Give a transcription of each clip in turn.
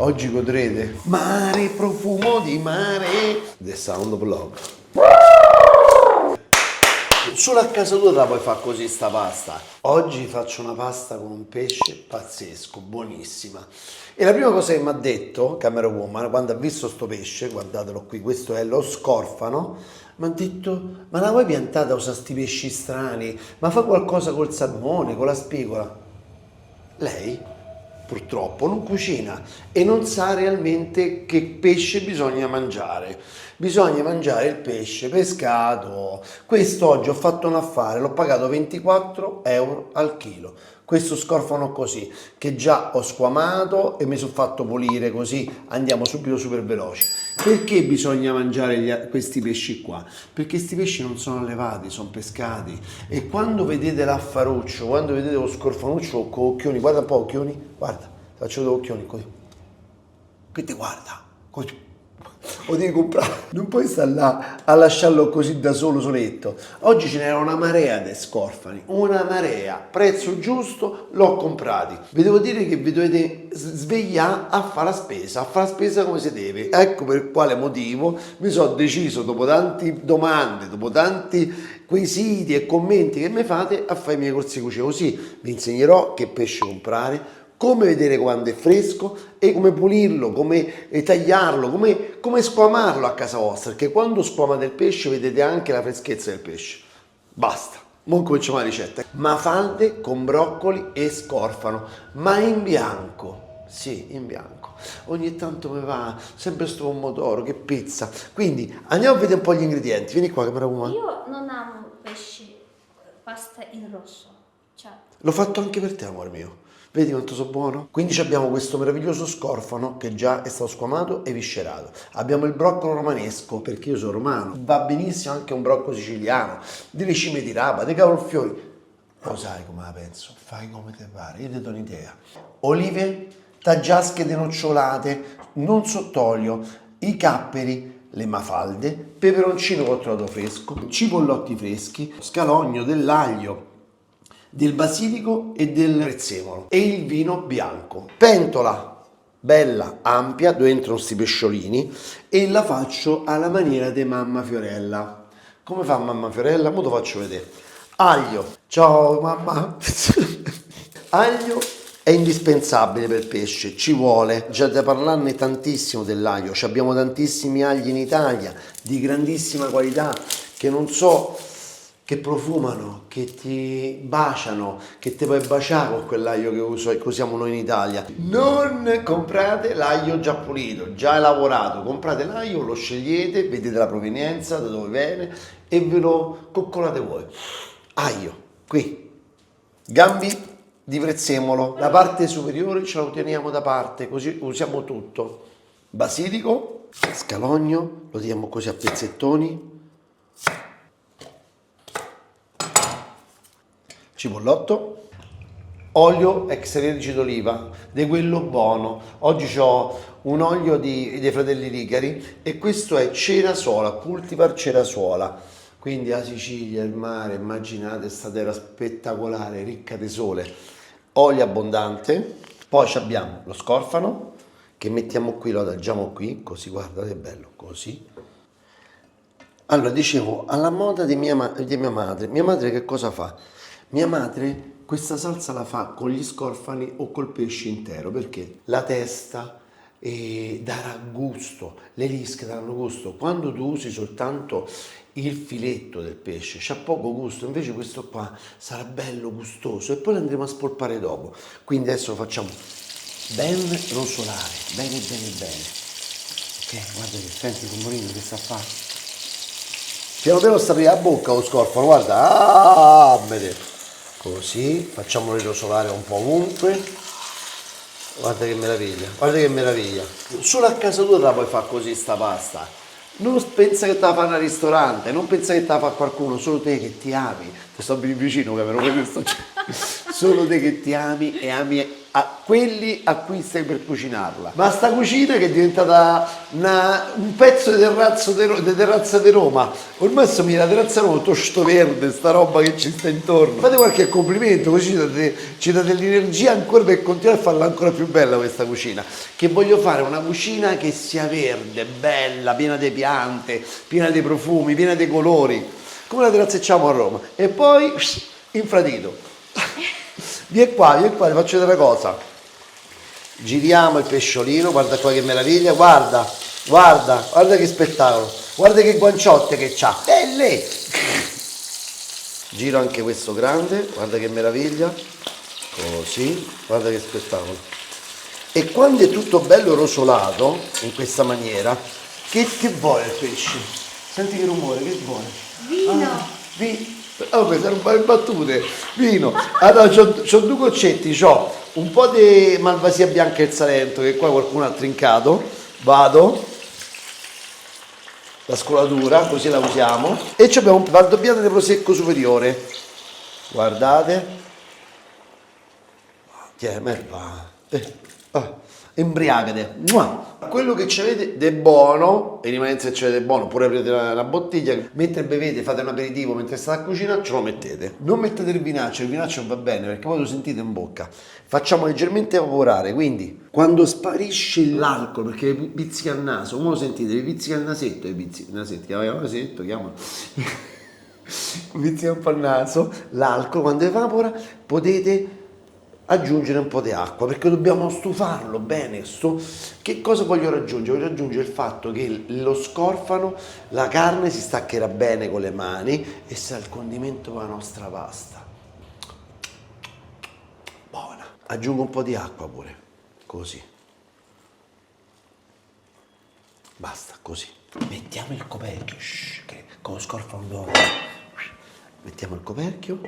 Oggi godrete mare, profumo di mare, The Sound Vlog. Solo a casa tua la puoi fare così sta pasta. Oggi faccio una pasta con un pesce pazzesco, buonissima. E la prima cosa che mi ha detto Camera Woman, quando ha visto sto pesce, guardatelo qui, questo è lo scorfano, mi ha detto: ma la vuoi piantata a usare sti pesci strani? Ma fa qualcosa col salmone, con la spigola. Lei purtroppo non cucina e non sa realmente che pesce bisogna mangiare. Bisogna mangiare il pesce pescato. Questo oggi ho fatto un affare, l'ho pagato 24 euro al chilo. Questo scorfano così, che già ho squamato e mi sono fatto pulire, così andiamo subito super veloci. Perché bisogna mangiare questi pesci qua? Perché questi pesci non sono allevati, sono pescati. E quando vedete l'affaruccio, quando vedete lo scorfanuccio con occhioni, guarda un po' occhioni, guarda, ti faccio due occhioni così. Che ti guarda, così. Lo devi comprare, non puoi stare là a lasciarlo così da solo, soletto. Oggi ce n'era una marea di scorfani, una marea, prezzo giusto, l'ho comprati. Vi devo dire che vi dovete svegliare a fare la spesa come si deve. Ecco per quale motivo mi sono deciso, dopo tante domande, dopo tanti quesiti e commenti che mi fate, a fare i miei corsi di cucina. Così vi insegnerò che pesce comprare, come vedere quando è fresco e come pulirlo, come tagliarlo, come squamarlo a casa vostra, perché quando squamate il pesce vedete anche la freschezza del pesce. Basta, non cominciamo la ricetta. Mafalde con broccoli e scorfano, ma in bianco, sì, in bianco. Ogni tanto mi va sempre sto pomodoro, che pizza. Quindi andiamo a vedere un po' gli ingredienti. Vieni qua, Camera Woman. Io non amo pesce, pasta in rosso. Cioè, L'ho fatto anche per te, amore mio. Vedi quanto sono buono? Quindi abbiamo questo meraviglioso scorfano che già è stato squamato e viscerato. Abbiamo il broccolo romanesco, perché io sono romano. Va benissimo anche un broccolo siciliano, delle cime di rapa, dei cavolfiori. Lo sai come la penso? Fai come te pare, io ti do un'idea. Olive, taggiasche denocciolate, non sott'olio, i capperi, le mafalde, peperoncino cotto fresco, cipollotti freschi, scalogno dell'aglio, del basilico e del prezzemolo e il vino bianco. Pentola bella, ampia, dove entrano sti pesciolini e la faccio alla maniera di mamma Fiorella. Come fa mamma Fiorella? Mo' te lo faccio vedere. Aglio. Ciao mamma. Aglio è indispensabile per il pesce, ci vuole. Già da parlarne tantissimo dell'aglio, abbiamo tantissimi agli in Italia di grandissima qualità che non so, che profumano, che ti baciano, che ti puoi baciare con quell'aglio che usiamo noi in Italia. Non comprate l'aglio già pulito, già lavorato, comprate l'aglio, lo scegliete, vedete la provenienza, da dove viene e ve lo coccolate voi. Aglio, qui, gambi di prezzemolo, la parte superiore ce la teniamo da parte, così usiamo tutto. Basilico, scalogno, lo diamo così a pezzettoni. Cipollotto, olio extravergine d'oliva, di quello buono. Oggi ho un olio dei fratelli Rigari e questo è cerasuola, cultivar cerasuola. Quindi la Sicilia, il mare, immaginate questa terra spettacolare, ricca di sole. Olio abbondante, poi abbiamo lo scorfano che mettiamo qui, lo adagiamo qui, così guardate che bello, così. Allora, dicevo, alla moda di mia madre che cosa fa? Mia madre questa salsa la fa con gli scorfani o col pesce intero, perché la testa darà gusto, le lische daranno gusto. Quando tu usi soltanto il filetto del pesce c'ha poco gusto, invece questo qua sarà bello gustoso e poi lo andremo a spolpare dopo. Quindi adesso lo facciamo ben rosolare, bene bene bene. Ok, guarda che senti il rumorino che sta a fare. Piano piano sta aprendo la bocca lo scorfano, guarda, vedete. Così, facciamolo rosolare un po' ovunque. Guarda che meraviglia, guarda che meraviglia. Solo a casa tua la puoi fare così sta pasta. Non pensa che te la fanno al ristorante, non pensa che te la fa qualcuno, solo te che ti ami. Ti sto vicino, che solo te che ti ami e ami a quelli a cui stai per cucinarla. Ma sta cucina che è diventata un pezzo di terrazza di Roma. Ormai assomiglia alla terrazza di Roma, tutto sto verde, sta roba che ci sta intorno. Fate qualche complimento, così ci date l'energia ancora per continuare a farla ancora più bella questa cucina. Che voglio fare una cucina che sia verde, bella, piena di piante, piena di profumi, piena di colori, come la terrazzecciamo a Roma. E poi infradito. Vieni qua, ti faccio vedere una cosa. Giriamo il pesciolino, guarda qua che meraviglia, guarda che spettacolo, guarda che guanciotte che c'ha, belle! Giro anche questo grande, guarda che meraviglia, così, guarda che spettacolo. E quando è tutto bello rosolato, in questa maniera, che vuole il pesce? Senti che rumore, che vuole? Vino! Oh, queste erano un battute, vino. Allora, c'ho due concetti, c'ho un po' di malvasia bianca e il Salento che qua qualcuno ha trincato, vado, la scolatura, così la usiamo, e ci abbiamo la doppiata di prosecco superiore, guardate, embriagate. Quello che ci avete è buono, e rimanete se ci avete buono, oppure aprite una bottiglia, mentre bevete, fate un aperitivo, mentre state a cucina, ce lo mettete. Non mettete il vinaccio non va bene perché poi lo sentite in bocca. Facciamo leggermente evaporare, quindi quando sparisce l'alcol, perché vi pizzica il naso, come lo sentite? Vi pizzica il nasetto, chiamalo. Vi pizzica un po' il naso, l'alcol, quando evapora potete aggiungere un po' di acqua perché dobbiamo stufarlo bene. Che cosa voglio raggiungere? Voglio raggiungere il fatto che lo scorfano, la carne si staccherà bene con le mani e sarà il condimento per la nostra pasta. Buona. Aggiungo un po' di acqua pure, così. Basta, così. Mettiamo il coperchio, che con lo scorfano d'oro. Mettiamo il coperchio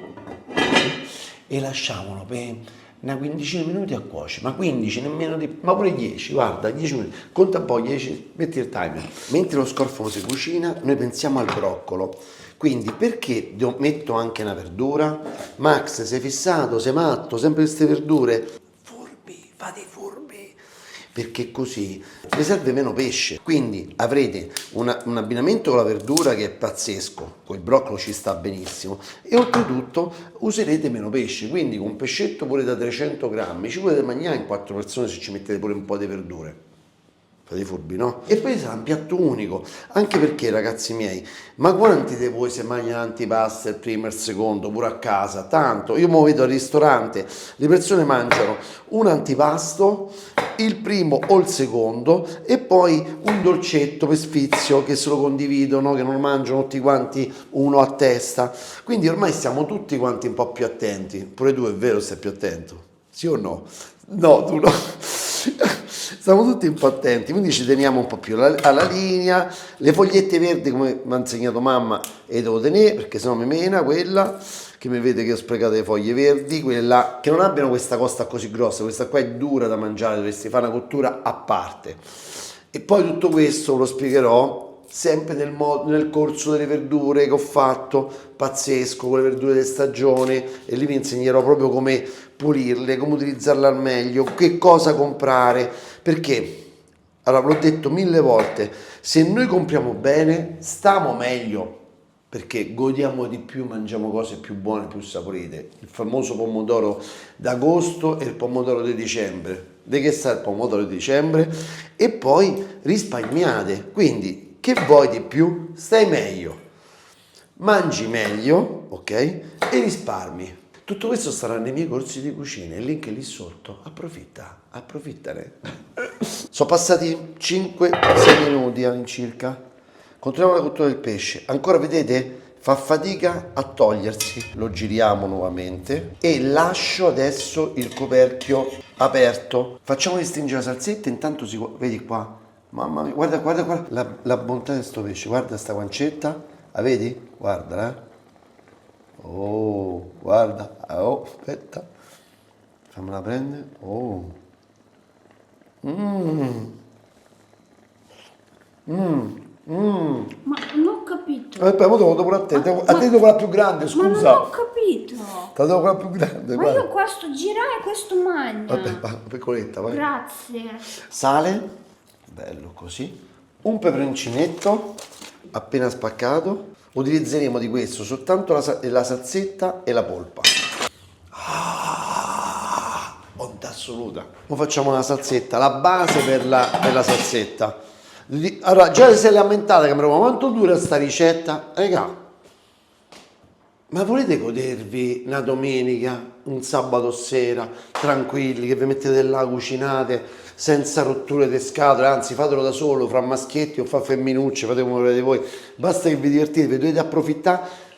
e lasciamolo per una quindicina di minuti a cuocere, ma 15, nemmeno di, ma pure 10, guarda, 10 minuti, conta un po', 10, metti il timer. Mentre lo scorfano si cucina, noi pensiamo al broccolo. Quindi perché metto anche una verdura? Max, sei fissato, sei matto, sempre queste verdure? Furbi, fate i furbi! Perché così vi serve meno pesce, quindi avrete un abbinamento con la verdura che è pazzesco, con il broccolo ci sta benissimo e oltretutto userete meno pesce, quindi con un pescetto pure da 300 grammi ci potete mangiare in 4 persone se ci mettete pure un po' di verdure. Fate i furbi, no? E poi sarà un piatto unico, anche perché ragazzi miei, ma quanti di voi si mangiano l'antipasto il primo e il secondo pure a casa? Tanto, io mi vedo al ristorante, le persone mangiano un antipasto, il primo o il secondo e poi un dolcetto per sfizio che se lo condividono, che non mangiano tutti quanti uno a testa. Quindi ormai stiamo tutti quanti un po' più attenti. Pure tu è vero, stai più attento? Sì o no? No, tu no. Stiamo tutti un po' attenti, quindi ci teniamo un po' più alla linea. Le fogliette verdi, come mi ha insegnato mamma, le devo tenere perché sennò mi mena quella che mi vede che ho sprecato le foglie verdi, quelle là che non abbiano questa costa così grossa, questa qua è dura da mangiare, dovresti fare una cottura a parte. E poi tutto questo lo spiegherò sempre nel corso delle verdure che ho fatto, pazzesco, con le verdure di stagione, e lì vi insegnerò proprio come pulirle, come utilizzarle al meglio, che cosa comprare, perché, allora l'ho detto 1000 volte, se noi compriamo bene, stiamo meglio, perché godiamo di più, mangiamo cose più buone, più saporite. Il famoso pomodoro d'agosto e il pomodoro di dicembre. Di che sta il pomodoro di dicembre? E poi risparmiate, quindi che vuoi di più? Stai meglio, mangi meglio, ok? E risparmi. Tutto questo sarà nei miei corsi di cucina, il link è lì sotto, approfittane. Sono passati 5-6 minuti all'incirca. Continuiamo la cottura del pesce, ancora vedete? Fa fatica a togliersi, lo giriamo nuovamente e lascio adesso il coperchio aperto. Facciamo distingere la salsetta, intanto vedi qua, mamma mia, guarda la bontà di questo pesce, guarda sta guancetta, la vedi? Guarda, oh, guarda, oh, aspetta, fammela prendere, oh, Ma non ho capito. Aspetta, mo devo pure a te, a te devo la più grande, Ma non scusa. ho capito. capito. Te la devo quella più grande, Ma guarda. io questo girare e questo magna. Vabbè, va, piccoletta, vai. Grazie. Sale, bello così. Un peperoncinetto appena spaccato. Utilizzeremo di questo soltanto la salsetta e la polpa. Bontà assoluta. Ora facciamo la salsetta, la base per la salsetta. Allora, già si è lamentata che mi dicevo, quanto dura sta ricetta? Raga, ma volete godervi una domenica, un sabato sera, tranquilli, che vi mettete là, cucinate, senza rotture di scatole, anzi fatelo da solo, fra maschietti o fra femminucce, fate come volete voi, basta che vi divertite, vi dovete approfittare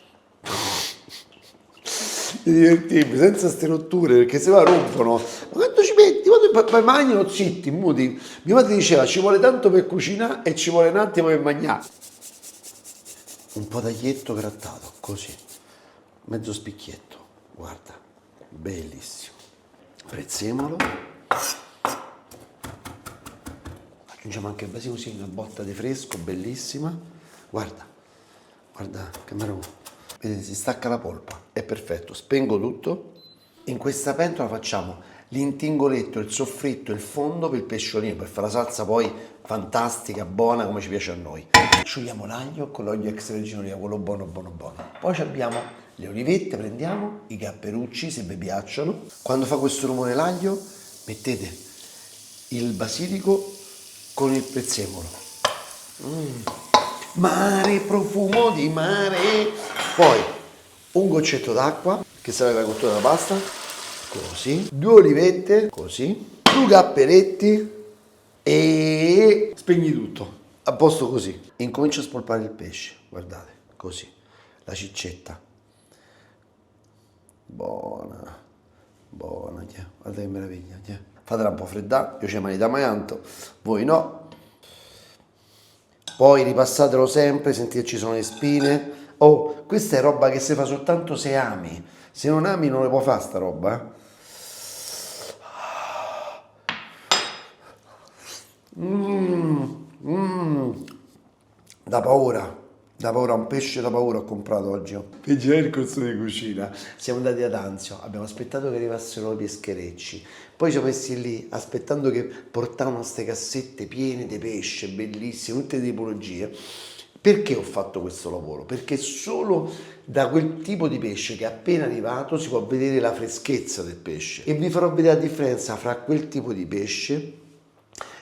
di divertirvi, senza ste rotture, perché se no rompono. Ma quanto ci metti? Quando poi mangiano zitti, muti. Mia madre diceva, ci vuole tanto per cucinare e ci vuole un attimo per mangiare. Un po' d'aglietto grattato, così. Mezzo spicchietto, guarda, bellissimo. Prezzemolo. Aggiungiamo anche il basilico, così una botta di fresco, bellissima. Guarda, guarda che meraviglia. Vedete, si stacca la polpa, è perfetto. Spengo tutto. In questa pentola facciamo l'intingoletto, il soffritto, il fondo per il pesciolino, per fare la salsa poi fantastica, buona, come ci piace a noi. Asciughiamo l'aglio con l'olio extravergine d'oliva, quello buono, buono, buono. Poi abbiamo le olivette, prendiamo i capperucci, se vi piacciono. Quando fa questo rumore l'aglio, mettete il basilico con il prezzemolo. Mare, profumo di mare. Poi un goccetto d'acqua, che serve per la cottura della pasta, così. 2 olivette, così. 2 capperetti e spegni tutto. A posto così. Incomincio a spolpare il pesce, guardate, così. La ciccetta. Buona, buona, guarda che meraviglia. Fatela un po' freddare, io ci mani da tanto, voi no. Poi ripassatelo sempre, sentite ci sono le spine. Oh, questa è roba che si fa soltanto se ami. Se non ami non le puoi fare sta roba. Da paura, un pesce da paura ho comprato oggi. Per girare il corso di cucina. Siamo andati ad Anzio, abbiamo aspettato che arrivassero i pescherecci. Poi ci siamo messi lì aspettando che portavano queste cassette piene di pesce, bellissime, tutte di tipologie. Perché ho fatto questo lavoro? Perché solo da quel tipo di pesce che è appena arrivato si può vedere la freschezza del pesce. E vi farò vedere la differenza fra quel tipo di pesce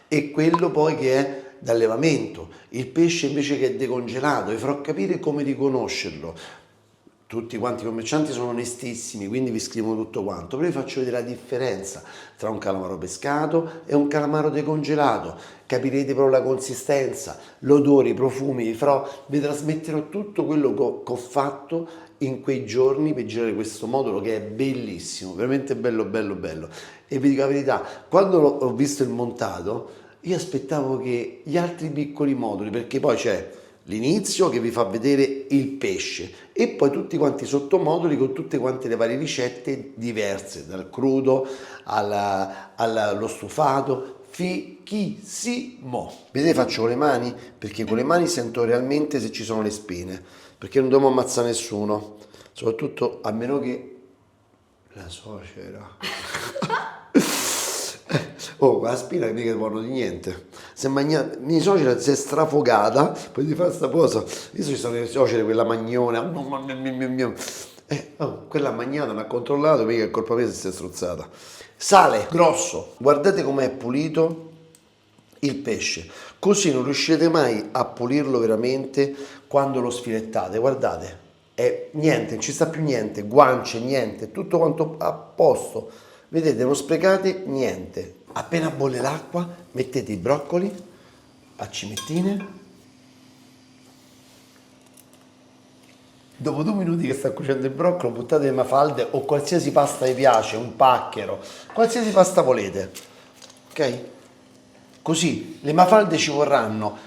e quello poi che è d'allevamento. Il pesce invece che è decongelato, vi farò capire come riconoscerlo. Tutti quanti i commercianti sono onestissimi, quindi vi scrivono tutto quanto, però vi faccio vedere la differenza tra un calamaro pescato e un calamaro decongelato. Capirete proprio la consistenza, l'odore, i profumi, vi trasmetterò tutto quello che ho fatto in quei giorni per girare questo modulo che è bellissimo, veramente bello, bello, bello. E vi dico la verità, quando ho visto il montato, io aspettavo che gli altri piccoli moduli, perché poi c'è l'inizio che vi fa vedere il pesce e poi tutti quanti i sottomoduli con tutte quante le varie ricette diverse, dal crudo allo stufato, fichissimo. Vedete, faccio con le mani perché con le mani sento realmente se ci sono le spine, perché non dobbiamo ammazzare nessuno, soprattutto a meno che la suocera. Oh, la spina mica è buono di niente. Se mia suocera si è strafogata, poi ti fa sta cosa. Io ci sono le suocere, quella magnona. Quella magnata mi ha controllato, mica è colpa mia se si è strozzata. Sale grosso, guardate com'è pulito il pesce. Così non riuscirete mai a pulirlo veramente quando lo sfilettate. Guardate, è niente, non ci sta più niente, guance, niente, tutto quanto a posto. Vedete, non sprecate niente. Appena bolle l'acqua, mettete i broccoli a cimettine. Dopo 2 minuti che sta cuocendo il broccolo, buttate le mafalde o qualsiasi pasta vi piace, un pacchero, qualsiasi pasta volete. Ok? Così le mafalde ci vorranno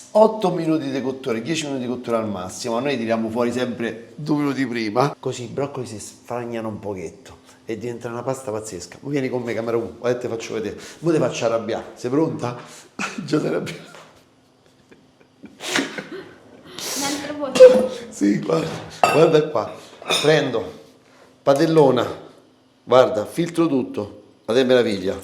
8 minuti di cottura, 10 minuti di cottura al massimo. Noi tiriamo fuori sempre 2 minuti prima. Così i broccoli si sfragnano un pochetto e diventa una pasta pazzesca. Poi vieni con me, camera 1, ora te faccio vedere. Ora ti faccio arrabbiare. Sei pronta? Già sei arrabbiata. Un'altra voce. Sì, guarda qua. Prendo Padellona, guarda, filtro tutto, ma che meraviglia.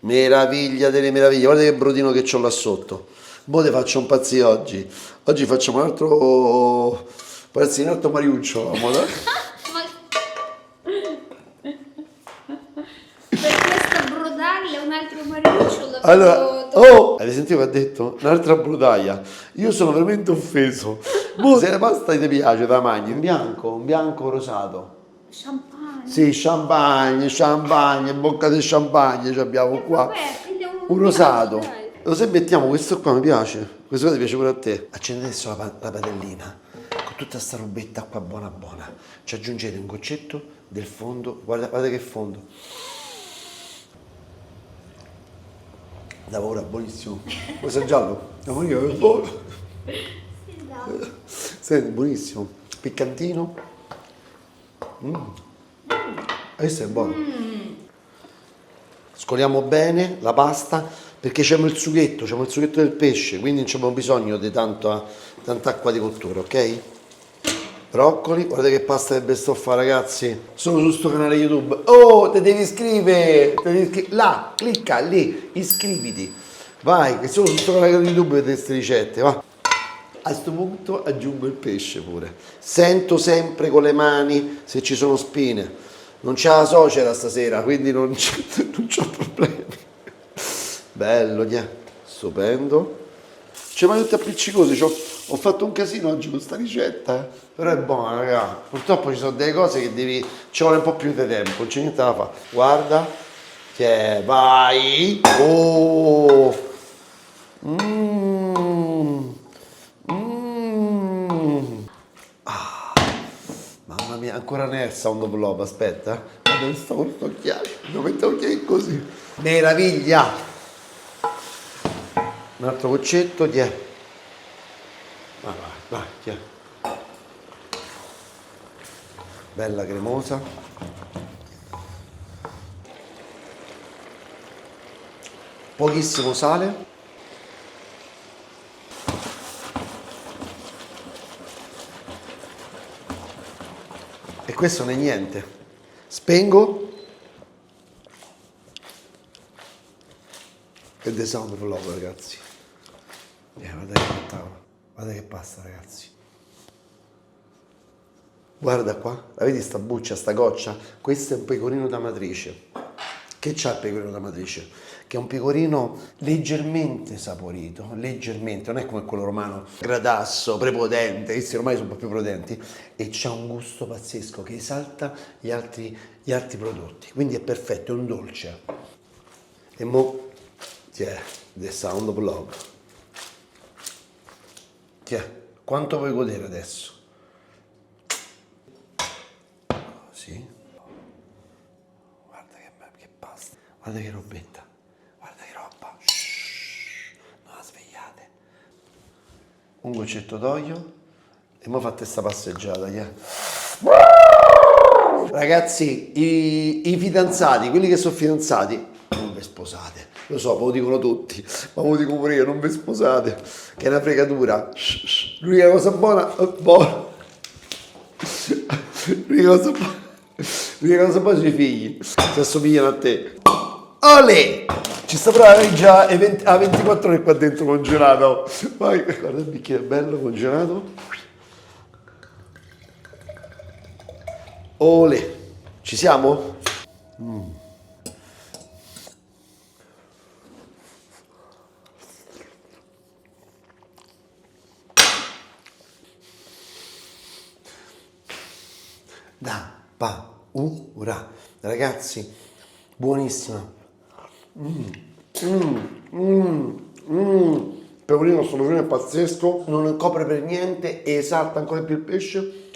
Meraviglia delle meraviglie, guarda che brodino che c'ho là sotto. Mo' te faccio un pazzi oggi. Oggi facciamo un altro, pazzi, un altro mariuccio. Ma per questa brodaglia un altro mariuccio l'ho Allora, oh, avete sentito che ha detto? Un'altra brutaglia. Io sono veramente offeso. Mo' se la pasta ti piace, da mangi, un bianco rosato. champagne. Sì, champagne, bocca di champagne ci abbiamo qua. Vabbè, quindi è Un rosato. dai. Lo sai, mettiamo questo qua, mi piace. Questo qua ti piace pure a te. Accendete adesso la padellina con tutta sta robetta qua buona buona. Ci aggiungete un goccetto del fondo. Guarda che fondo. Da paura, buonissimo. Vuoi assaggiarlo? No, io è buono. Sì, dai. Senti, buonissimo. Piccantino. Questo è buono. Scoliamo bene la pasta perché c'è il sughetto del pesce, quindi non abbiamo bisogno di tanta acqua di cottura, ok? Broccoli, guarda che pasta che bestoffa, ragazzi. Sono su sto canale YouTube. Oh, ti devi iscrivere! Là, clicca lì, iscriviti. Vai, che sono su sto canale YouTube per queste ricette, va. A questo punto aggiungo il pesce pure. Sento sempre con le mani se ci sono spine. Non c'è la suocera stasera, quindi non c'ho problemi. Bello, stupendo. C'è mai tutti appiccicosi, ho fatto un casino oggi con sta ricetta, però è buona, raga. Purtroppo ci sono delle cose che ci vuole un po' più di tempo, non c'è niente da fare. Guarda, vai. Oh. Mamma mia, ancora non è il sound of love, aspetta. Guarda, sto con gli occhiali, devo mettere occhiali così. Meraviglia! Un altro goccetto, Vai, vai. Bella cremosa. Pochissimo sale. E questo non è niente. Spengo. E the sound of love, ragazzi. Guarda che pasta, ragazzi. Guarda qua, la vedi sta buccia, sta goccia? Questo è un pecorino da matrice. Che c'ha il pecorino da matrice? Che è un pecorino leggermente saporito, leggermente, non è come quello romano, gradasso, prepotente, questi ormai sono un po' più potenti, e c'ha un gusto pazzesco che esalta gli altri prodotti. Quindi è perfetto, è un dolce. E mo', the sound of love. Quanto vuoi godere adesso? Così. Guarda che pasta. Guarda che robetta. Guarda che roba. Shhh, non la svegliate. Un goccetto d'olio. E mo' fate sta passeggiata, Ragazzi, i fidanzati, quelli che sono fidanzati, non vi sposate. Lo so, me lo dicono tutti, ma me lo dico pure io, non vi sposate, che è una fregatura. L'unica cosa buona, buona. L'unica cosa buona sono i figli, si assomigliano a te. Olè! Ci sta provando già a 24 ore qua dentro congelato. Vai, guarda il bicchiere bello congelato. Olè! Ci siamo? Da paura, ragazzi, buonissima. Pecorino, sto pecorino è pazzesco, non copre per niente e esalta ancora più il pesce.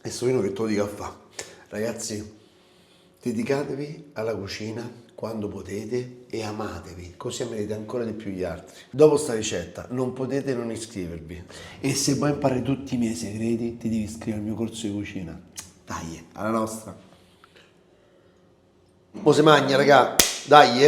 E sto vino che te lo dico a fa. Ragazzi, dedicatevi alla cucina quando potete e amatevi, così amerete ancora di più gli altri. Dopo sta ricetta non potete non iscrivervi. E se vuoi imparare tutti i miei segreti, ti devi iscrivere al mio corso di cucina. Dai, alla nostra. Mo se magna, raga. Dai,